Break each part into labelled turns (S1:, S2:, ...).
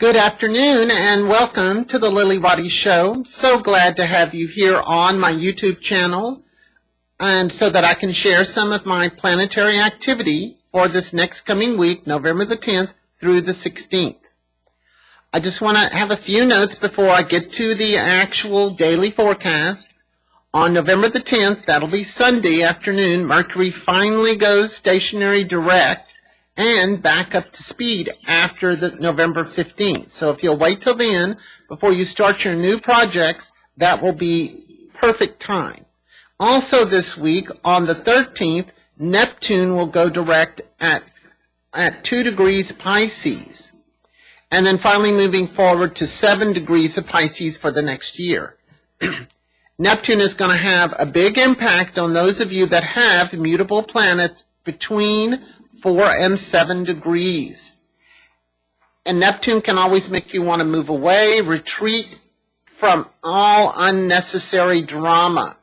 S1: Good afternoon and welcome to the Lilly Roddy Show. So glad to have you here on my YouTube channel and so that I can share some of my planetary activity for this next coming week, November the 10th through the 16th. I just want to have a few notes before I get to the actual daily forecast. On November the 10th, that'll be Sunday afternoon, Mercury finally goes stationary direct and back up to speed after the November 15th. So if you'll wait till then, before you start your new projects, that will be perfect time. Also this week, on the 13th, Neptune will go direct at 2 degrees Pisces. And then finally moving forward to 7 degrees of Pisces for the next year. Neptune is going to have a big impact on those of you that have mutable planets between 4 and 7 degrees. And Neptune can always make you want to move away, retreat from all unnecessary drama.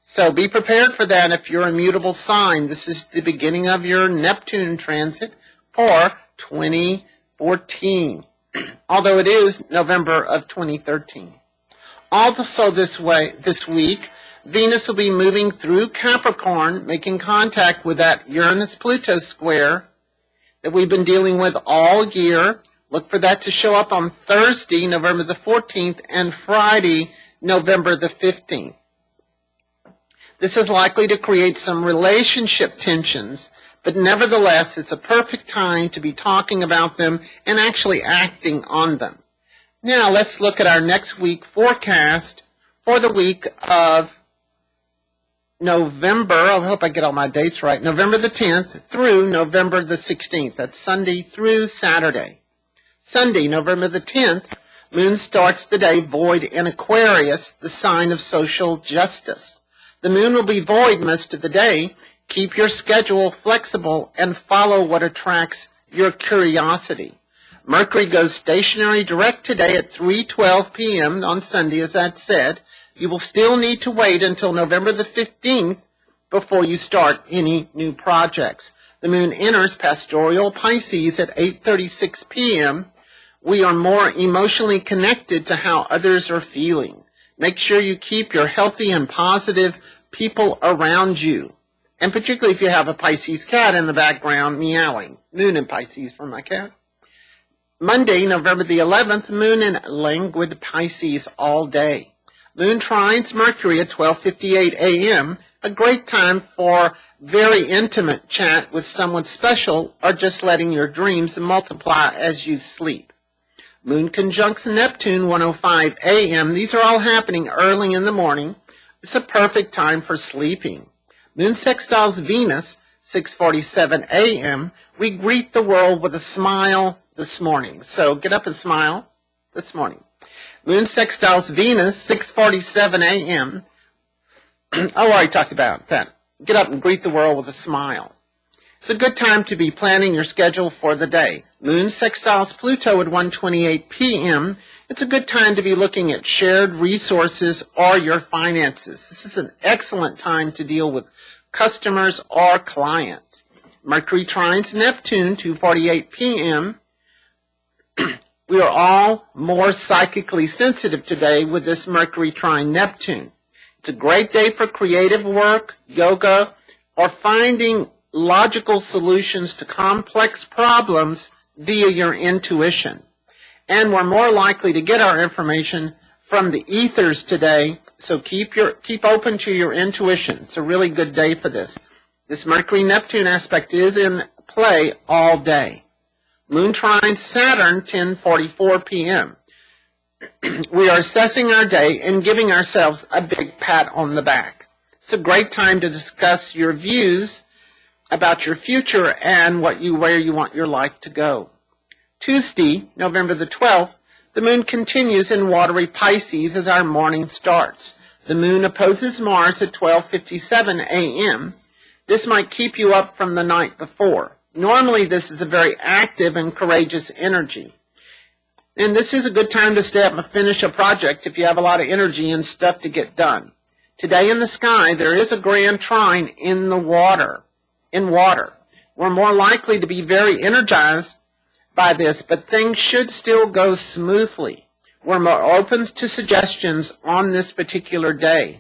S1: So be prepared for that if you're a mutable sign. This is the beginning of your Neptune transit for 2014, although it is November of 2013. Also this week, Venus will be moving through Capricorn, making contact with that Uranus-Pluto square that we've been dealing with all year. Look for that to show up on Thursday, November the 14th, and Friday, November the 15th. This is likely to create some relationship tensions, but nevertheless, it's a perfect time to be talking about them and actually acting on them. Now, let's look at our next week forecast for the week of November, I hope I get all my dates right, November the 10th through November the 16th. That's Sunday through Saturday. Sunday, November the 10th, Moon starts the day void in Aquarius, the sign of social justice. The Moon will be void most of the day. Keep your schedule flexible and follow what attracts your curiosity. Mercury goes stationary direct today at 3:12 p.m. on Sunday, as I said. You will still need to wait until November the 15th before you start any new projects. The Moon enters pastoral Pisces at 8:36 p.m. We are more emotionally connected to how others are feeling. Make sure you keep your healthy and positive people around you. And particularly if you have a Pisces cat in the background meowing. Moon in Pisces for my cat. Monday, November the 11th, Moon in languid Pisces all day. Moon trines Mercury at 12:58 a.m., a great time for very intimate chat with someone special or just letting your dreams multiply as you sleep. Moon conjuncts Neptune 1:05 a.m. These are all happening early in the morning. It's a perfect time for sleeping. Moon sextiles Venus 6:47 a.m. We greet the world with a smile this morning. So get up and smile this morning. Moon sextiles Venus, 6:47 a.m. Oh, I already talked about that. Get up and greet the world with a smile. It's a good time to be planning your schedule for the day. Moon sextiles Pluto at 1:28 p.m. It's a good time to be looking at shared resources or your finances. This is an excellent time to deal with customers or clients. Mercury trines Neptune, 2:48 p.m. We are all more psychically sensitive today with this Mercury trine Neptune. It's a great day for creative work, yoga, or finding logical solutions to complex problems via your intuition. And we're more likely to get our information from the ethers today, so keep open to your intuition. It's a really good day for this. This Mercury-Neptune aspect is in play all day. Moon trines Saturn, 10:44 p.m. We are assessing our day and giving ourselves a big pat on the back. It's a great time to discuss your views about your future and where you want your life to go. Tuesday, November the 12th, the Moon continues in watery Pisces as our morning starts. The Moon opposes Mars at 12:57 a.m. This might keep you up from the night before. Normally, this is a very active and courageous energy. And this is a good time to stay up and finish a project if you have a lot of energy and stuff to get done. Today in the sky, there is a grand trine in water. We're more likely to be very energized by this, but things should still go smoothly. We're more open to suggestions on this particular day.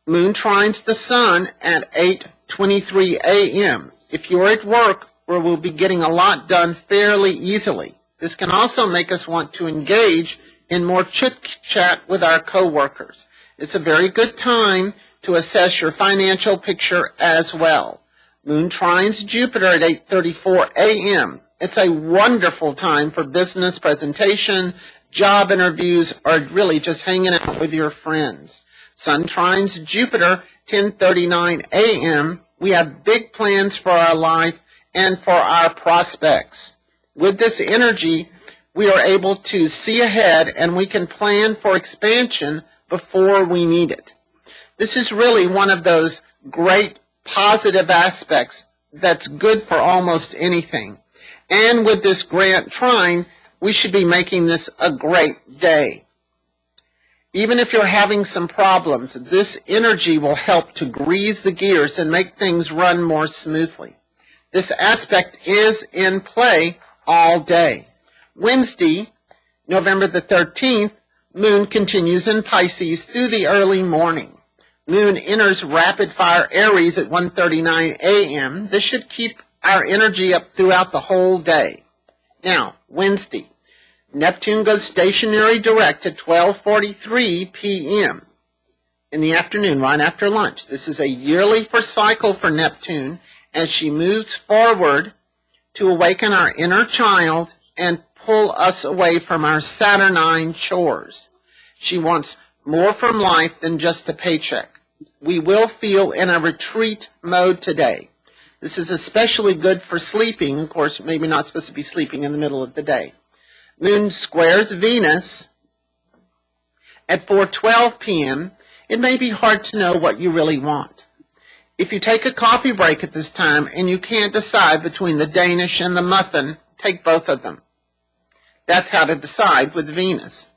S1: Moon trines the sun at 8:23 a.m. If you're at work, we'll be getting a lot done fairly easily. This can also make us want to engage in more chit-chat with our coworkers. It's a very good time to assess your financial picture as well. Moon trines Jupiter at 8:34 a.m. It's a wonderful time for business presentation, job interviews, or really just hanging out with your friends. Sun trines Jupiter 10:39 a.m. We have big plans for our life and for our prospects. With this energy, we are able to see ahead and we can plan for expansion before we need it. This is really one of those great positive aspects that's good for almost anything. And with this grand trine, we should be making this a great day. Even if you're having some problems, this energy will help to grease the gears and make things run more smoothly. This aspect is in play all day. Wednesday, November the 13th, Moon continues in Pisces through the early morning. Moon enters rapid-fire Aries at 1:39 a.m. This should keep our energy up throughout the whole day. Now, Wednesday, Neptune goes stationary direct at 12:43 p.m. in the afternoon, right after lunch. This is a yearly cycle for Neptune as she moves forward to awaken our inner child and pull us away from our Saturnine chores. She wants more from life than just a paycheck. We will feel in a retreat mode today. This is especially good for sleeping. Of course, maybe not supposed to be sleeping in the middle of the day. Moon squares Venus at 4:12 p.m. It may be hard to know what you really want. If you take a coffee break at this time and you can't decide between the Danish and the muffin, take both of them. That's how to decide with Venus.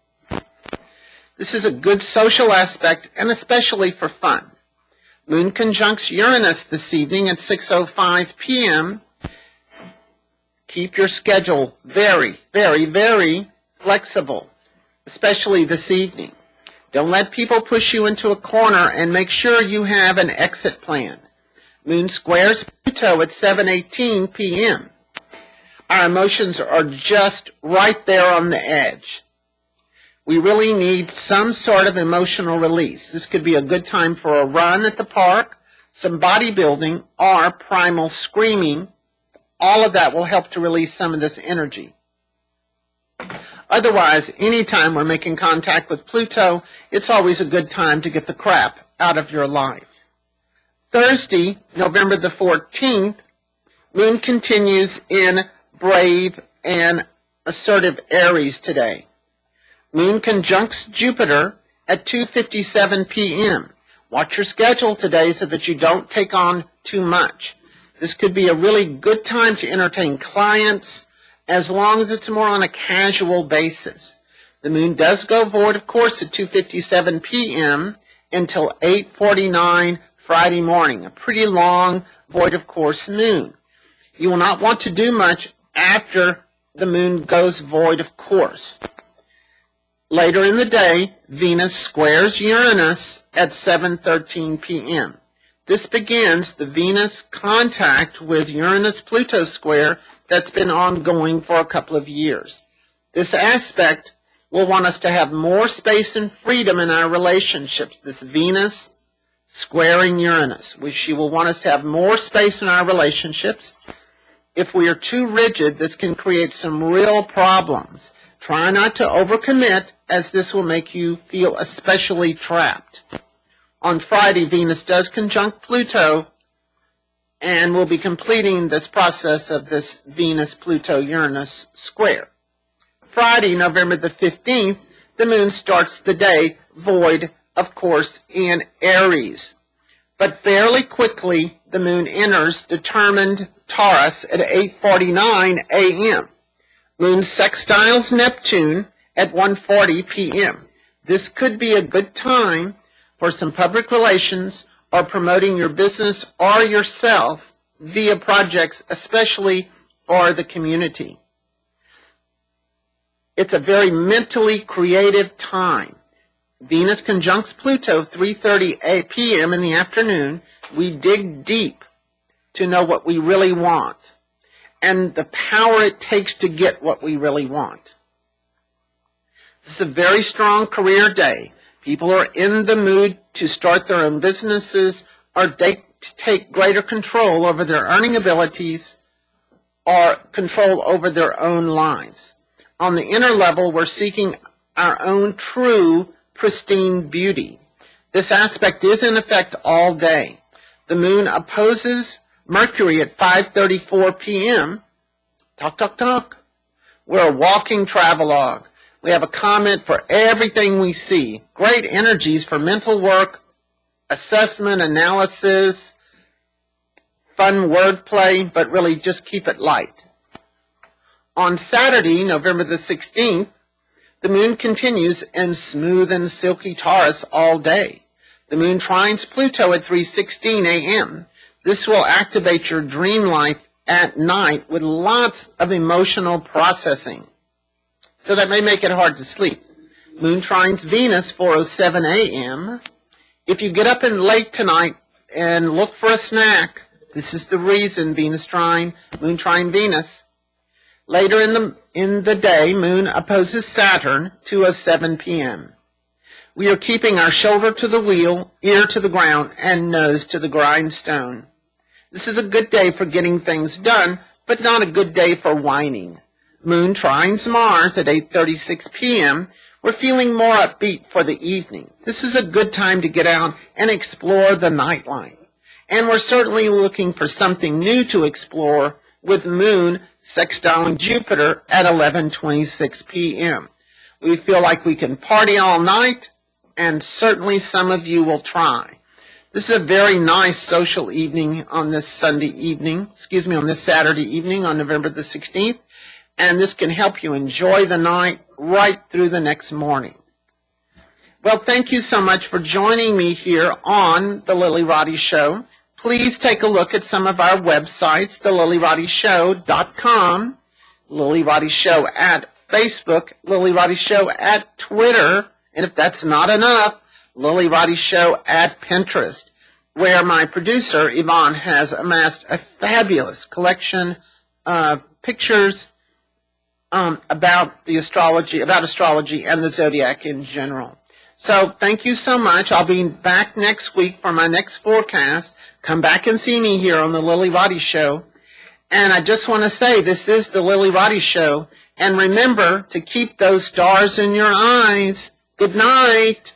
S1: This is a good social aspect and especially for fun. Moon conjuncts Uranus this evening at 6:05 p.m. Keep your schedule very, very, very flexible, especially this evening. Don't let people push you into a corner and make sure you have an exit plan. Moon squares Pluto at 7:18 p.m. Our emotions are just right there on the edge. We really need some sort of emotional release. This could be a good time for a run at the park, some bodybuilding, or primal screaming. All of that will help to release some of this energy. Otherwise, anytime we're making contact with Pluto, it's always a good time to get the crap out of your life. Thursday, November the 14th, Moon continues in brave and assertive Aries today. Moon conjuncts Jupiter at 2:57 p.m. Watch your schedule today so that you don't take on too much. This could be a really good time to entertain clients as long as it's more on a casual basis. The moon does go void, of course, at 2:57 p.m. until 8:49 Friday morning. A pretty long void, of course, moon. You will not want to do much after the moon goes void, of course. Later in the day, Venus squares Uranus at 7:13 p.m. This begins the Venus contact with Uranus-Pluto square that's been ongoing for a couple of years. This aspect will want us to have more space and freedom in our relationships. This Venus squaring Uranus. She will want us to have more space in our relationships. If we are too rigid, this can create some real problems. Try not to overcommit, as this will make you feel especially trapped. On Friday, Venus does conjunct Pluto, and we'll be completing this process of this Venus-Pluto-Uranus square. Friday, November the 15th, the moon starts the day void, of course, in Aries. But fairly quickly, the moon enters determined Taurus at 8:49 a.m. Moon sextiles Neptune at 1:40 p.m. This could be a good time for some public relations or promoting your business or yourself via projects, especially for the community. It's a very mentally creative time. Venus conjuncts Pluto 3:30 p.m. in the afternoon. We dig deep to know what we really want and the power it takes to get what we really want. This is a very strong career day. People are in the mood to start their own businesses or to take greater control over their earning abilities or control over their own lives. On the inner level, we're seeking our own true, pristine beauty. This aspect is in effect all day. The moon opposes Mercury at 5:34 p.m. Talk, talk, talk. We're a walking travelogue. We have a comment for everything we see. Great energies for mental work, assessment, analysis, fun wordplay, but really just keep it light. On Saturday, November the 16th, the moon continues in smooth and silky Taurus all day. The moon trines Pluto at 3:16 a.m. This will activate your dream life at night with lots of emotional processing. So that may make it hard to sleep. Moon trines Venus 4:07 a.m. If you get up late tonight and look for a snack, this is the reason Venus trine, Moon trine Venus. Later in the day, Moon opposes Saturn 2:07 p.m. We are keeping our shoulder to the wheel, ear to the ground, and nose to the grindstone. This is a good day for getting things done, but not a good day for whining. Moon trines Mars at 8:36 p.m. We're feeling more upbeat for the evening. This is a good time to get out and explore the nightlife. And we're certainly looking for something new to explore with Moon sextiling Jupiter at 11:26 p.m. We feel like we can party all night, and certainly some of you will try. This is a very nice social evening on this Saturday evening on November the 16th, and this can help you enjoy the night right through the next morning. Well, thank you so much for joining me here on The Lilly Roddy Show. Please take a look at some of our websites, thelillyroddyshow.com, Lilly Roddy Show at Facebook, Lilly Roddy Show at Twitter, and if that's not enough, Lilly Roddy Show at Pinterest, where my producer, Yvonne, has amassed a fabulous collection of pictures about astrology and the zodiac in general. So thank you so much. I'll be back next week for my next forecast. Come back and see me here on the Lilly Roddy Show. And I just want to say this is the Lilly Roddy Show. And remember to keep those stars in your eyes. Good night.